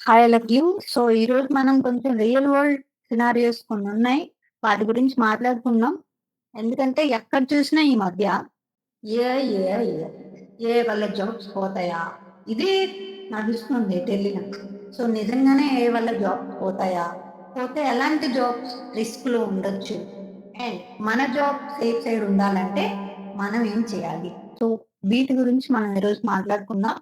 Hi లక్యూ. So, ఈరోజు మనం కొంచెం రియల్ వరల్డ్ సినారియోస్ కొన్నున్నాయి. వాటి గురించి మాట్లాడుకుందాం. ఎందుకంటే ఎక్కడ చూసినా ఈ మధ్య ఏఐ, ఏఐ, ఏఐ. ఏఐ వల్ల జాబ్స్ పోతాయా? ఇదే నడుస్తుంది ఢిల్లీలో. సో, నిజంగానే ఏఐ వల్ల జాబ్స్ పోతాయా? పోతే ఎలాంటి జాబ్స్ రిస్క్‌లో ఉండొచ్చు? అండ్ మన జాబ్ సేఫ్ సైడ్ ఉండాలంటే మనం ఏం చేయాలి? సో, వీటి గురించి మనం ఈరోజు మాట్లాడుకుందాం.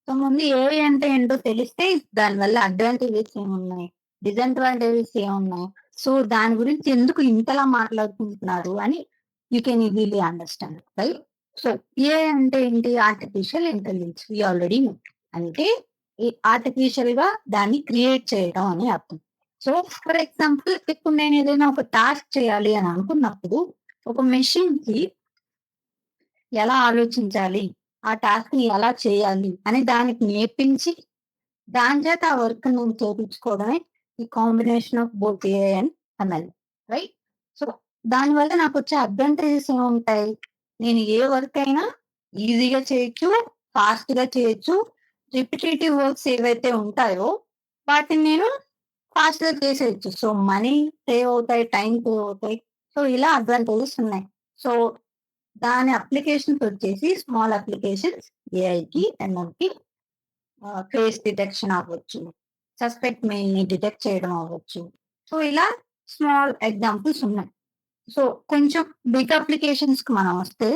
సో, ముందు ఏఐ అంటే ఏంటో తెలిస్తే దానివల్ల అడ్వాంటేజెస్ ఏమున్నాయి? డిసడ్వాంటేజెస్ ఏమున్నాయి? సో, దాని గురించి ఎందుకు ఇంతలా మాట్లాడుకుంటున్నారు అని you can easily understand. Right? So, AI అంటే ఏంటి? Artificial intelligence. We already know. అంటే ఈ ఆర్టిఫిషియల్‌గా దాన్ని క్రియేట్ చేయడం అని అర్థం. సో, ఫర్ ఎగ్జాంపుల్ ఇప్పుడు నేను ఏదైనా ఒక టాస్క్ చేయాలి అని అనుకున్నప్పుడు ఒక మెషిన్‌కి ఎలా ఆలోచించాలి? ఆ టాస్క్‌ని ఎలా చేయాలి? అని దానికి నేర్పించి, దాని చేత ఆ వర్క్ నేను చేపించుకోవడమే ఈ combination of both AI and ML. Right? So, దానివల్ల నాకొచ్చే అడ్వాంటేజెస్ ఏముంటాయి? నేను ఏ వర్క్ అయినా ఈజీగా చేయొచ్చు, ఫాస్ట్‌గా చేయొచ్చు. రిపిటీటివ్ వర్క్స్ ఏవైతే ఉంటాయో, వాటిని నేను ఫాస్ట్‌గా చేసేయొచ్చు. సో, మనీ సేవ్ అవుతాయి, టైమ్ సేవ్ అవుతాయి. సో, ఇలా అడ్వాంటేజెస్ ఉన్నాయి. సో, దాని అప్లికేషన్స్ వచ్చేసి స్మాల్ అప్లికేషన్స్ ఏఐకి, ఎంఎల్‌కి ఫేస్ డిటెక్షన్ అవ్వచ్చు. సస్పెక్ట్ మెయిల్‌ని డిటెక్ట్ చేయడం అవ్వచ్చు. సో, ఇలా స్మాల్ ఎగ్జాంపుల్స్ ఉన్నాయి. సో, కొంచెం బిగ్ అప్లికేషన్స్‌కి మనం వస్తే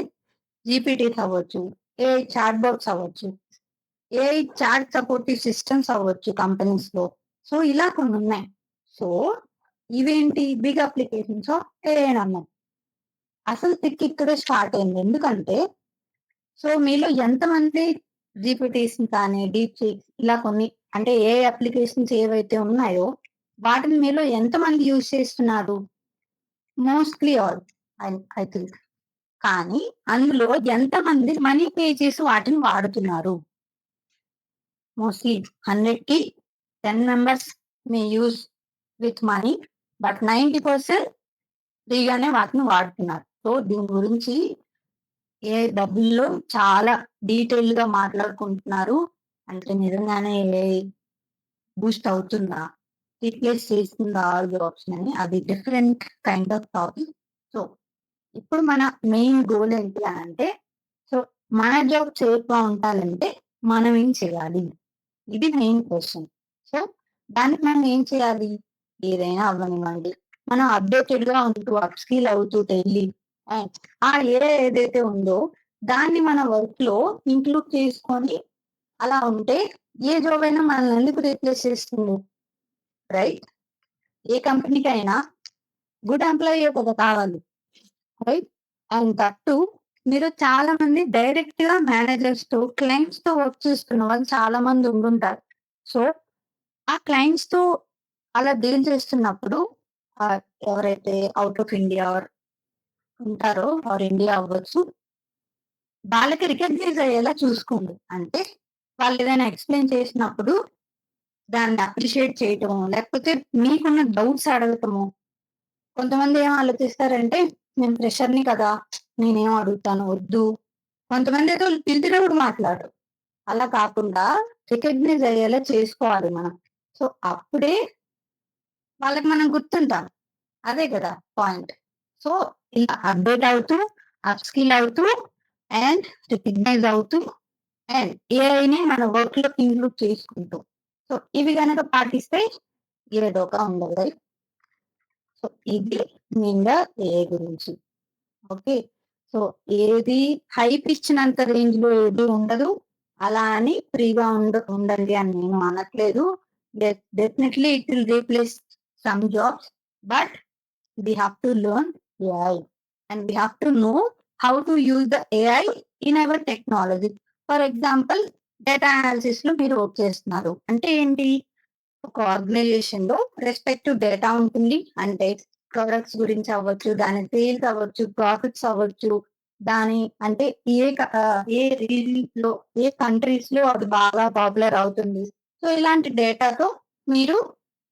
జీపీటీస్ అవ్వచ్చు, ఏఐ చాట్ బాట్స్ అవ్వచ్చు, ఏఐ చాట్ సపోర్టివ్ సిస్టమ్స్ అవ్వచ్చు కంపెనీస్‌లో. సో, ఇలా కొన్నున్నాయి. సో, ఇవేంటి బిగ్ అప్లికేషన్స్ ఆఫ్ ఏఐ అన్నాం. అసలు ట్రిక్ ఇక్కడే స్టార్ట్ అయింది. ఎందుకంటే సో, మీలో ఎంతమంది జీపీటీస్‌ని కానీ, డీప్ సీక్స్ ఇలా కొన్ని అంటే ఏ అప్లికేషన్స్ ఏవైతే ఉన్నాయో, వాటిని మీలో ఎంతమంది యూజ్ చేస్తున్నారు? Mostly all I I think. కానీ అందులో ఎంతమంది మనీ పే చేసి వాటిని వాడుతున్నారు? మోస్ట్‌లీ 100కి 10 members may use with money. But 90% ఫ్రీగానే వాటిని వాడుతున్నారు. సో, దీని గురించి ఏఐ డబ్బుల్లో చాలా డీటెయిల్‌గా మాట్లాడుకుంటున్నారు. అంటే నిజంగానే ఏఐ బూస్ట్ అవుతుందా? రీప్లేస్ చేస్తుందా ఆల్ జాబ్స్‌ని అని అది different kind of topic. So, ఇప్పుడు మన మెయిన్ గోల్ ఏంటి అనంటే, సో, మన జాబ్ సేఫ్‌గా ఉండాలంటే మనం ఏం చేయాలి? ఇది మెయిన్ క్వెషన్. సో, దానికి మనం ఏం చేయాలి? ఏదైనా అవ్వనివ్వండి. మనం అప్‌డేటెడ్‌గా ఉంటూ, అప్‌స్కిల్ అవుతూ డైలీ అండ్ ఆ ఏఐ ఏదైతే ఉందో, దాన్ని మన వర్క్‌లో ఇంక్లూడ్ చేసుకొని అలా ఉంటే ఏ జాబ్ అయినా మనల్ని ఎందుకు రీప్లేస్ చేస్తుంది? రైట్? ఏ కంపెనీకైనా గుడ్ ఎంప్లాయే కదా కావాలి. రైట్? అండ్ దట్ టూ మీరు చాలా మంది డైరెక్ట్‌గా మేనేజర్స్‌తో, క్లయింట్స్‌తో వర్క్ చేస్తున్న వాళ్ళు చాలా మంది ఉండుంటారు. సో, ఆ క్లయింట్స్‌తో అలా డీల్ చేస్తున్నప్పుడు ఆహ్, ఎవరైతే ఔట్ ఆఫ్ ఇండియా ఉంటారో ఆర్ ఇండియా అవ్వచ్చు, వాళ్ళకి రికగ్నైజ్ అయ్యేలా చూసుకోండి. అంటే వాళ్ళేదైనా ఎక్స్‌ప్లెయిన్ చేసినప్పుడు దాన్ని అప్రిషియేట్ చేయటమో, లేకపోతే మీకున్న డౌట్స్ అడగటమో. కొంతమంది ఏం ఆలోచిస్తారంటే, నేను ఫ్రెషర్‌ని కదా! నేనేం అడుగుతాను వద్దు. కొంతమందయితే వాళ్ళు పిలిచినా కూడా మాట్లాడరు. అలా కాకుండా రికగ్నైజ్ అయ్యేలా చేసుకోవాలి మనం. సో, అప్పుడే వాళ్ళకి మనం గుర్తుంటాం. అదే కదా పాయింట్. సో, ఇలా అప్‌డేట్ అవుతూ, అప్‌స్కిల్ అవుతూ అండ్ రికగ్నైజ్ అవుతూ అండ్ ఏఐని మన వర్క్‌లోకి ఇంక్లూడ్ చేసుకుంటూ. సో, ఇవి గనక పాటిస్తే ఏ డోకా ఉండదు. రైట్? సో, ఇది మెయిన్‌గా ఏఐ గురించి. ఓకే. సో, ఏది హైప్ ఇచ్చినంత రేంజ్‌లో ఏది ఉండదు. అలా అని ఫ్రీగా ఉండండి అని నేను అనట్లేదు. Definitely it will replace some jobs. But we have to learn AI and we have to know how to use the AI in our technology. For example data అనాలిసిస్‌లో మీరు వర్క్ చేస్తున్నారు. అంటే ఏంటి? ఒక ఆర్గనైజేషన్‌లో రెస్పెక్టివ్ డేటా ఉంటుంది. అంటే products గురించి అవ్వచ్చు, దాని సేల్స్ అవ్వచ్చు, ప్రాఫిట్స్ అవ్వచ్చు. దాని అంటే ఏ రీజియన్‌లో, ఏ కంట్రీస్‌లో అది బాగా పాపులర్ అవుతుంది. సో, ఇలాంటి డేటాతో మీరు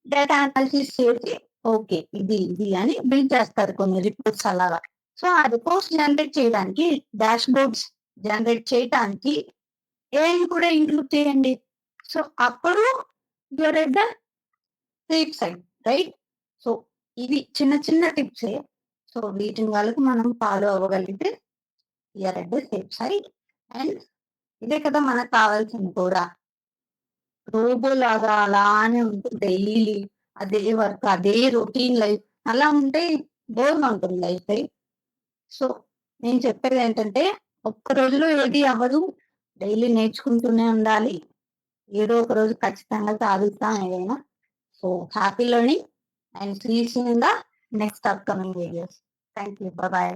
డేటా అనాలిసిస్ చేసి ఓకే. ఇది అని బిల్డ్ చేస్తారు కొన్ని రిపోర్ట్స్ అలాగా. సో, ఆ రిపోర్ట్స్ జనరేట్ చేయడానికి డాష్‌బోర్డ్స్ జనరేట్ చేయటానికి ఏఐని కూడా ఇంక్లూడ్ చేయండి. సో, అప్పుడు you are at the safe side, right? So, ఇవి చిన్న చిన్న టిప్సే. సో, వీటిని గనుక మనం ఫాలో అవ్వగలిగితే you are at the safe side. And ఇదే కదా మనకు కావాల్సింది కూడా. రోబోలాగా అలానే ఉంటూ డైలీ అదే వర్క్, అదే రొటీన్ లైఫ్ అలా ఉంటే బోర్‌గా ఉంటుంది లైఫ్, రైట్? సో, నేను చెప్పేదేంటంటే ఒక్క రోజులో ఏది అవ్వదు. డైలీ నేర్చుకుంటూనే ఉండాలి. ఏదో ఒక రోజు ఖచ్చితంగా సాధిస్తాం ఏదైనా. So, happy learning and see you soon in the next upcoming videos. Thank you. Bye by.